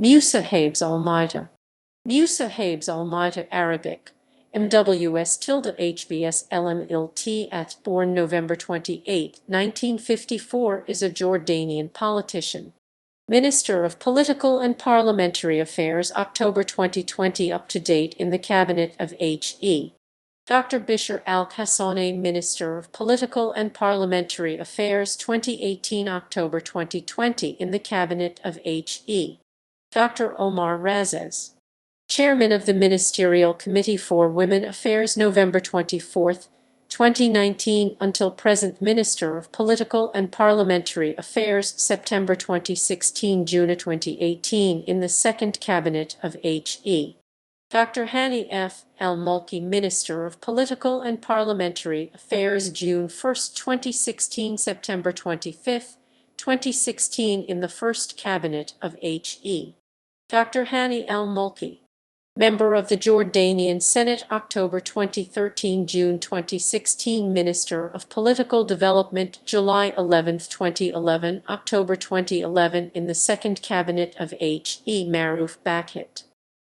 Musa Habes Almaaytah. Musa Habes Almaaytah Arabic, MWS HBS born November 28, 1954, is a Jordanian politician. Minister of Political and Parliamentary Affairs October 2020 up to date in the Cabinet of H.E. Dr. Bisher Alkhasawneh Minister of Political and Parliamentary Affairs 2018 October 2020 in the Cabinet of H.E. Dr. Omar Razzaz, Chairman of the Ministerial Committee for Women Affairs November 24, 2019 until present Minister of Political and Parliamentary Affairs September 2016-June 2018 in the Second Cabinet of H.E. Dr. Hani F. Mulki Minister of Political and Parliamentary Affairs June 1, 2016 September 25, 2016 in the First Cabinet of H.E. Dr. Hani Mulki, Member of the Jordanian Senate October 2013-June 2016 Minister of Political Development July 11, 2011 October 2011 in the Second Cabinet of H.E. Marouf Bakhit,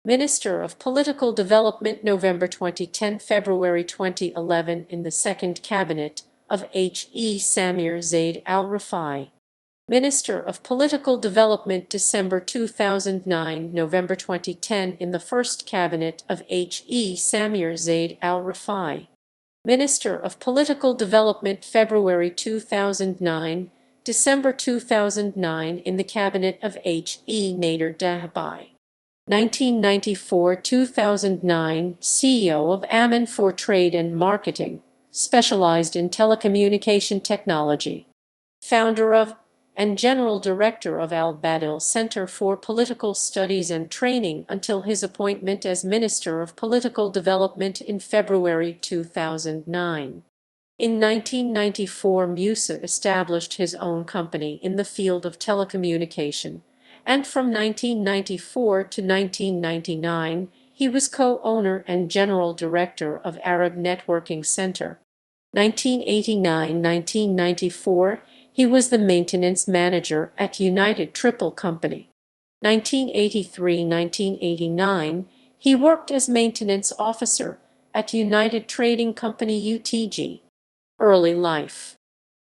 Minister of Political Development November 2010 February 2011 in the Second Cabinet of H.E. Samir Zaid al-Rifai, Minister of Political Development December 2009 November 2010 in the First Cabinet of H.E. Samir Zaid al-Rifai, Minister of Political Development February 2009 December 2009 in the Cabinet of H.E. Nader Dahbai, 1994-2009 CEO of Aman for Trade and Marketing, specialized in telecommunication technology, founder of and General Director of Al-Badil Center for Political Studies and Training until his appointment as Minister of Political Development in February 2009. In 1994, Musa established his own company in the field of telecommunication, and from 1994 to 1999, he was co-owner and General Director of Arab Networking Center. 1989-1994, he was the maintenance manager at United Triple Company. 1983-1989, he worked as maintenance officer at United Trading Company UTG. Early life.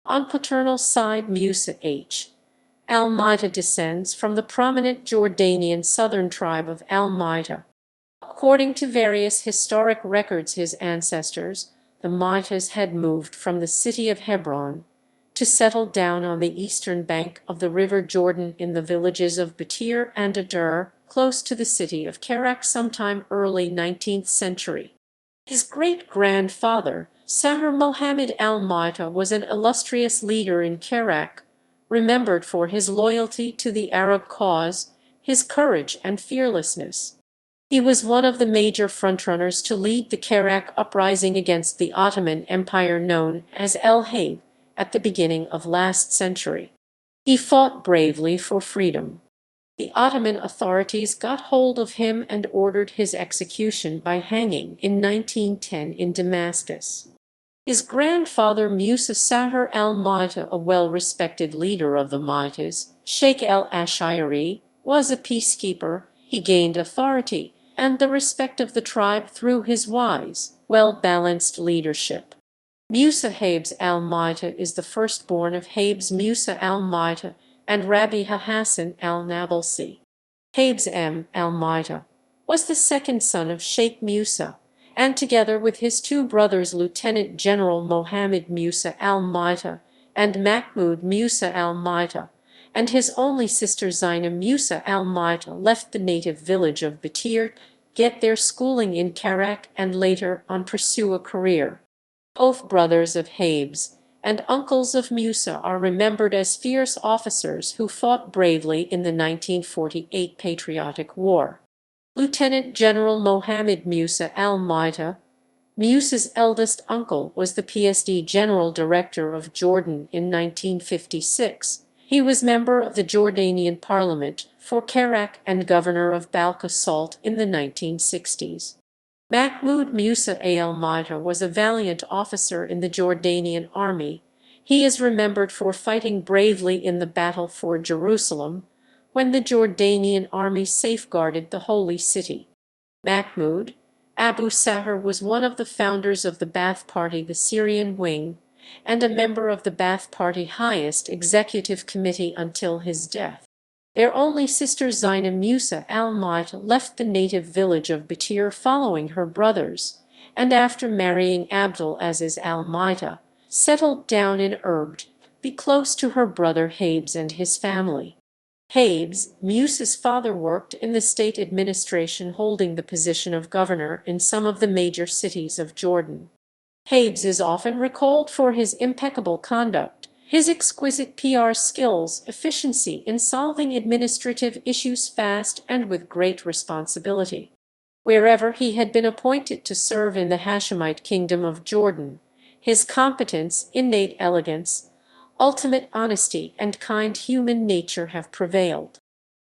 On paternal side, Musa H. Almaaytah descends from the prominent Jordanian southern tribe of Almaaytah. According to various historic records, his ancestors, the Maaytahs, had moved from the city of Hebron to settle down on the eastern bank of the River Jordan in the villages of Batir and Adur, close to the city of Kerak, sometime early 19th century. His great-grandfather, Sahar Mohammed Almaaytah, was an illustrious leader in Kerak, remembered for his loyalty to the Arab cause, his courage and fearlessness. He was one of the major frontrunners to lead the Kerak uprising against the Ottoman Empire known as El Hayb at the beginning of last century. He fought bravely for freedom. The Ottoman authorities got hold of him and ordered his execution by hanging in 1910 in Damascus. His grandfather Musa Sahar Almaaytah, a well-respected leader of the Maaytahs, Sheikh al-Ash'ari, was a peacekeeper. He gained authority and the respect of the tribe through his wise, well-balanced leadership. Musa Habes Almaaytah is the firstborn of Habes Musa Almaaytah and Rabiha Hassan al-Nabalsi. Habes Almaaytah was the second son of Sheikh Musa, and together with his two brothers Lieutenant General Mohammed Musa Almaaytah and Mahmoud Musa Almaaytah, and his only sister Zainab Musa Almaaytah, left the native village of Batir, get their schooling in Kerak, and later on pursue a career. Both brothers of Habes and uncles of Musa are remembered as fierce officers who fought bravely in the 1948 Patriotic War. Lieutenant General Mohammed Musa Almaaytah, Musa's eldest uncle, was the PSD General Director of Jordan in 1956. He was member of the Jordanian Parliament for Kerak and governor of Alkhasawneh in the 1960s. Mahmoud Musa Almaaytah was a valiant officer in the Jordanian army. He is remembered for fighting bravely in the battle for Jerusalem, when the Jordanian army safeguarded the holy city. Mahmoud Abu Sahar was one of the founders of the Ba'ath Party, the Syrian wing, and a member of the Ba'ath Party highest executive committee until his death. Their only sister Zainab Musa Almaaytah left the native village of Bisher following her brothers, and after marrying Abdul Aziz Almaaytah, settled down in Urd, be close to her brother Habes and his family. Habes, Musa's father, worked in the state administration, holding the position of governor in some of the major cities of Jordan. Habes is often recalled for his impeccable conduct, his exquisite PR skills, efficiency in solving administrative issues fast and with great responsibility. Wherever he had been appointed to serve in the Hashemite kingdom of Jordan, his competence, innate elegance, ultimate honesty, and kind human nature have prevailed.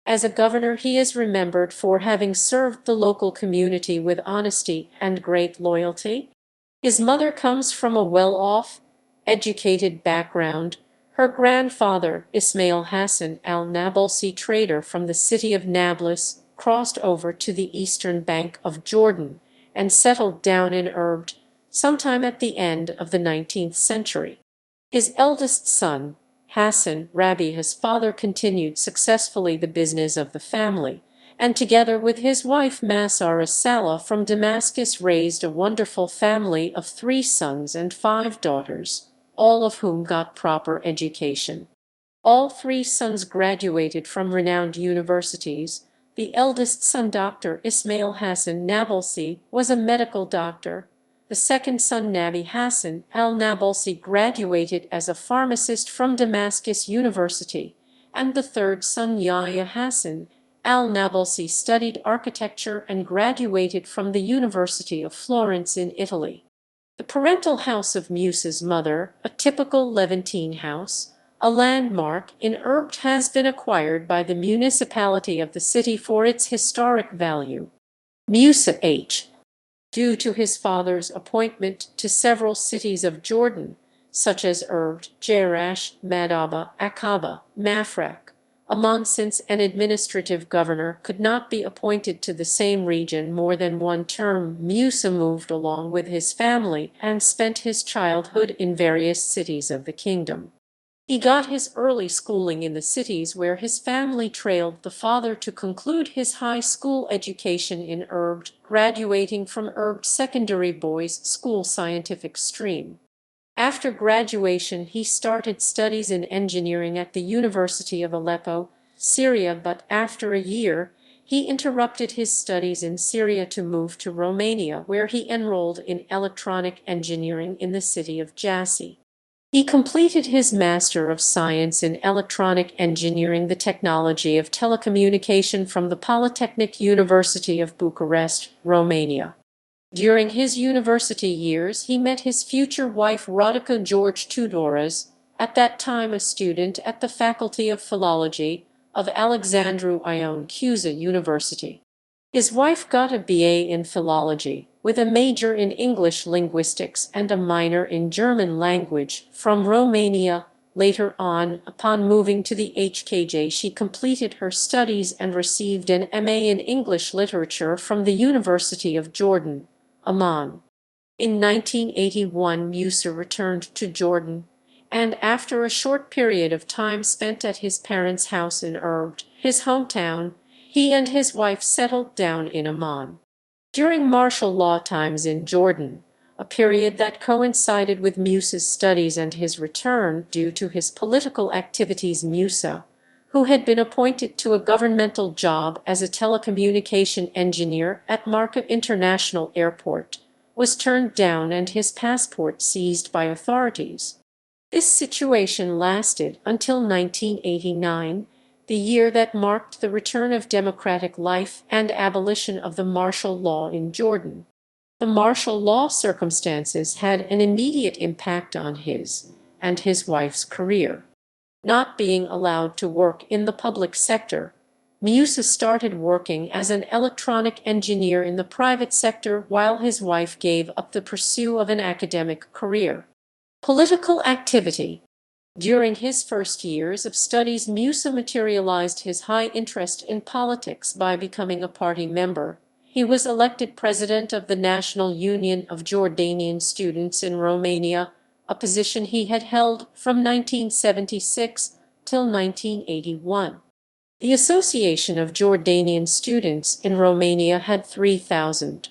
As a governor, he is remembered for having served the local community with honesty and great loyalty. His mother comes from a well-off, educated background. Her grandfather, Ismail Hassan al-Nablsi, trader from the city of Nablus, crossed over to the eastern bank of Jordan and settled down in Urd sometime at the end of the 19th century. His eldest son, Hassan Rabi, his father, continued successfully the business of the family, and together with his wife Masara Salah from Damascus raised a wonderful family of 3 sons and 5 daughters, all of whom got proper education. All 3 sons graduated from renowned universities. The eldest son, Dr. Ismail Hassan Nablsi, was a medical doctor. The second son, Nabi Hassan al-Nablsi, graduated as a pharmacist from Damascus University, and the third son, Yahya Hassan al-Nablsi, studied architecture and graduated from the University of Florence in Italy. The parental house of Musa's mother, a typical Levantine house, a landmark in Urd, has been acquired by the municipality of the city for its historic value. Musa H. Due to his father's appointment to several cities of Jordan, such as Urd, Jerash, Madaba, Aqaba, Mafraq, Amman, since an administrative governor could not be appointed to the same region more than one term, Musa moved along with his family and spent his childhood in various cities of the kingdom. He got his early schooling in the cities where his family trailed the father to conclude his high school education in Urd, graduating from Urd Secondary Boys' School Scientific Stream. After graduation, he started studies in engineering at the University of Aleppo, Syria, but after a year, he interrupted his studies in Syria to move to Romania, where he enrolled in electronic engineering in the city of Jassy. He completed his Master of Science in Electronic Engineering, the technology of telecommunication, from the Polytechnic University of Bucharest, Romania. During his university years, he met his future wife Rodica George Tudoras, at that time a student at the Faculty of Philology of Alexandru Ioan Cuza University. His wife got a BA in philology, with a major in English linguistics and a minor in German language, from Romania. Later on, upon moving to the HKJ, she completed her studies and received an MA in English literature from the University of Jordan, Amman. In 1981, Musa returned to Jordan, and after a short period of time spent at his parents' house in Urd, his hometown, he and his wife settled down in Amman. During martial law times in Jordan, a period that coincided with Musa's studies and his return due to his political activities, Musa, who had been appointed to a governmental job as a telecommunication engineer at Markham International Airport, was turned down and his passport seized by authorities. This situation lasted until 1989, the year that marked the return of democratic life and abolition of the martial law in Jordan. The martial law circumstances had an immediate impact on his and his wife's career. Not being allowed to work in the public sector, Musa started working as an electronic engineer in the private sector while his wife gave up the pursuit of an academic career. Political activity. During his first years of studies, Musa materialized his high interest in politics by becoming a party member. He was elected president of the National Union of Jordanian Students in Romania, a position he had held from 1976 till 1981. The Association of Jordanian Students in Romania had 3,000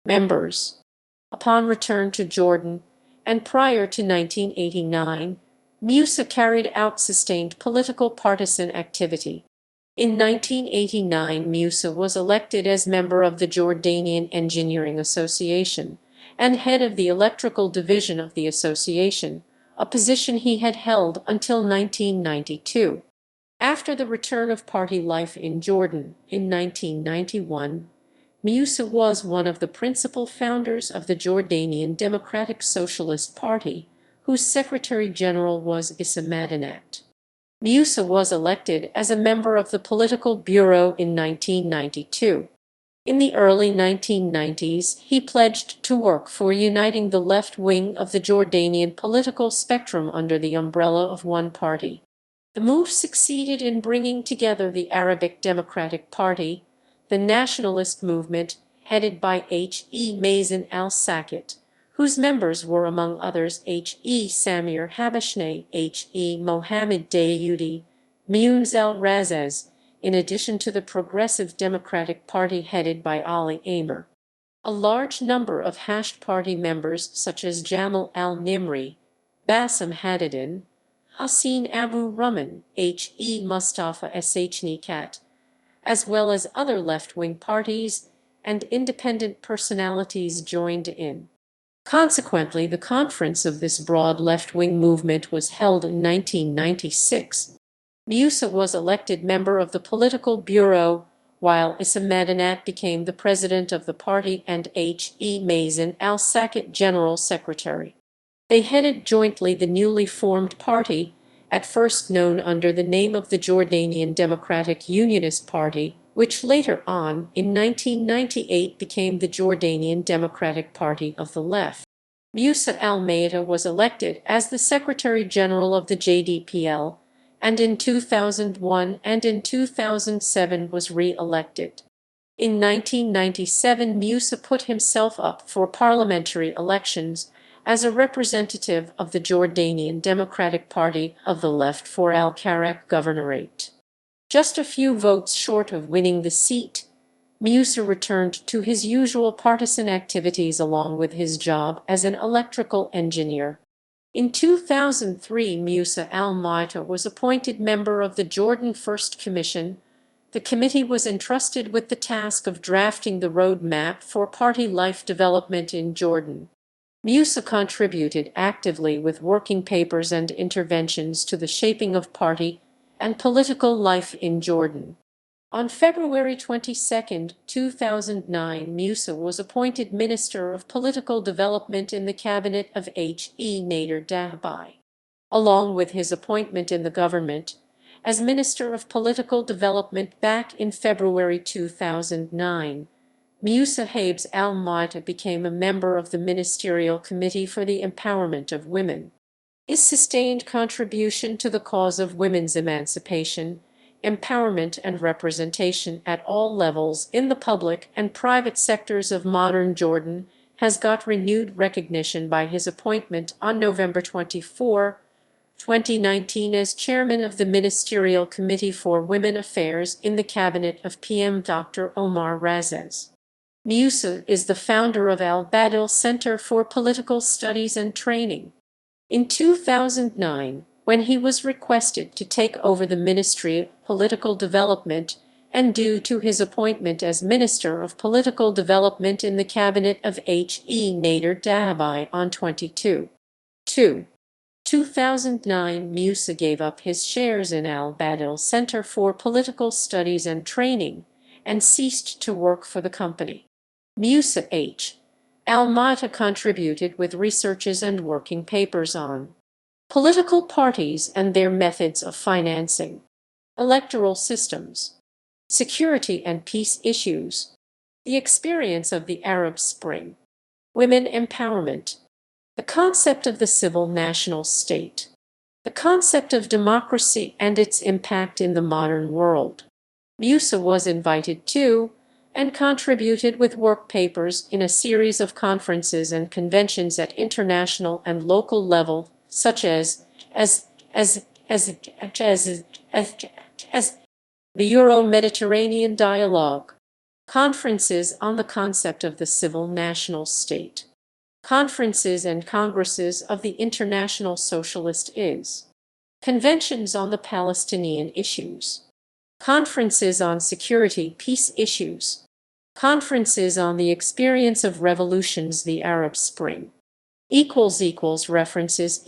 members. Upon return to Jordan, and prior to 1989, Musa carried out sustained political partisan activity. In 1989, Musa was elected as member of the Jordanian Engineering Association and head of the electrical division of the association, a position he had held until 1992. After the return of party life in Jordan in 1991, Musa was one of the principal founders of the Jordanian Democratic Socialist Party, whose Secretary-General was Issa Madanat. Musa was elected as a member of the Political Bureau in 1992. In the early 1990s, he pledged to work for uniting the left wing of the Jordanian political spectrum under the umbrella of one party. The move succeeded in bringing together the Arabic Democratic Party, the nationalist movement headed by H.E. Mazen al-Sakit, whose members were among others H.E. Samir Habashneh, H.E. Mohammed Dayudi, Musa Razzaz, in addition to the Progressive Democratic Party headed by Ali Amr. A large number of Hashed Party members such as Jamal al-Nimri, Bassem Haddadin, Hassin Abu Rahman, H.E. Mustafa Shnikat, as well as other left-wing parties and independent personalities joined in. Consequently, the conference of this broad left-wing movement was held in 1996. Musa was elected member of the Political Bureau, while Issa Madanat became the president of the party and H.E. Mazen al-Sakit general secretary. They headed jointly the newly formed party, at first known under the name of the Jordanian Democratic Unionist Party, which later on, in 1998, became the Jordanian Democratic Party of the Left. Musa Almaaytah was elected as the Secretary-General of the JDPL, and in 2001 and in 2007 was re-elected. In 1997, Musa put himself up for parliamentary elections as a representative of the Jordanian Democratic Party of the Left for Al-Karak Governorate. Just a few votes short of winning the seat, Musa returned to his usual partisan activities along with his job as an electrical engineer. In 2003, Musa Almaaytah was appointed member of the Jordan First Commission. The committee was entrusted with the task of drafting the roadmap for party life development in Jordan. Musa contributed actively with working papers and interventions to the shaping of party and political life in Jordan. On February 22, 2009, Musa was appointed Minister of Political Development in the cabinet of H.E. Nader Dahbai. Along with his appointment in the government as Minister of Political Development back in February 2009, Musa Habes Almaaytah became a member of the Ministerial Committee for the Empowerment of Women. His sustained contribution to the cause of women's emancipation, empowerment and representation at all levels in the public and private sectors of modern Jordan has got renewed recognition by his appointment on November 24, 2019 as chairman of the Ministerial Committee for Women Affairs in the cabinet of PM Dr. Omar Razzaz. Musa is the founder of Al-Badil Center for Political Studies and Training. In 2009, when he was requested to take over the Ministry of Political Development, and due to his appointment as Minister of Political Development in the cabinet of H.E. Nader Dahbai on 2009, Musa gave up his shares in Al-Badil Center for Political Studies and Training and ceased to work for the company. Musa H. Almaaytah contributed with researches and working papers on political parties and their methods of financing, electoral systems, security and peace issues, the experience of the Arab Spring, women empowerment, the concept of the civil national state, The concept of democracy and its impact in the modern world. Musa was invited to and contributed with work papers in a series of conferences and conventions at international and local level, such as as as as as the Euro-Mediterranean Dialogue, conferences on the concept of the civil national state, conferences and congresses of the International Socialist Is, conventions on the Palestinian issues, conferences on security peace issues, conferences on the experience of revolutions the Arab Spring. References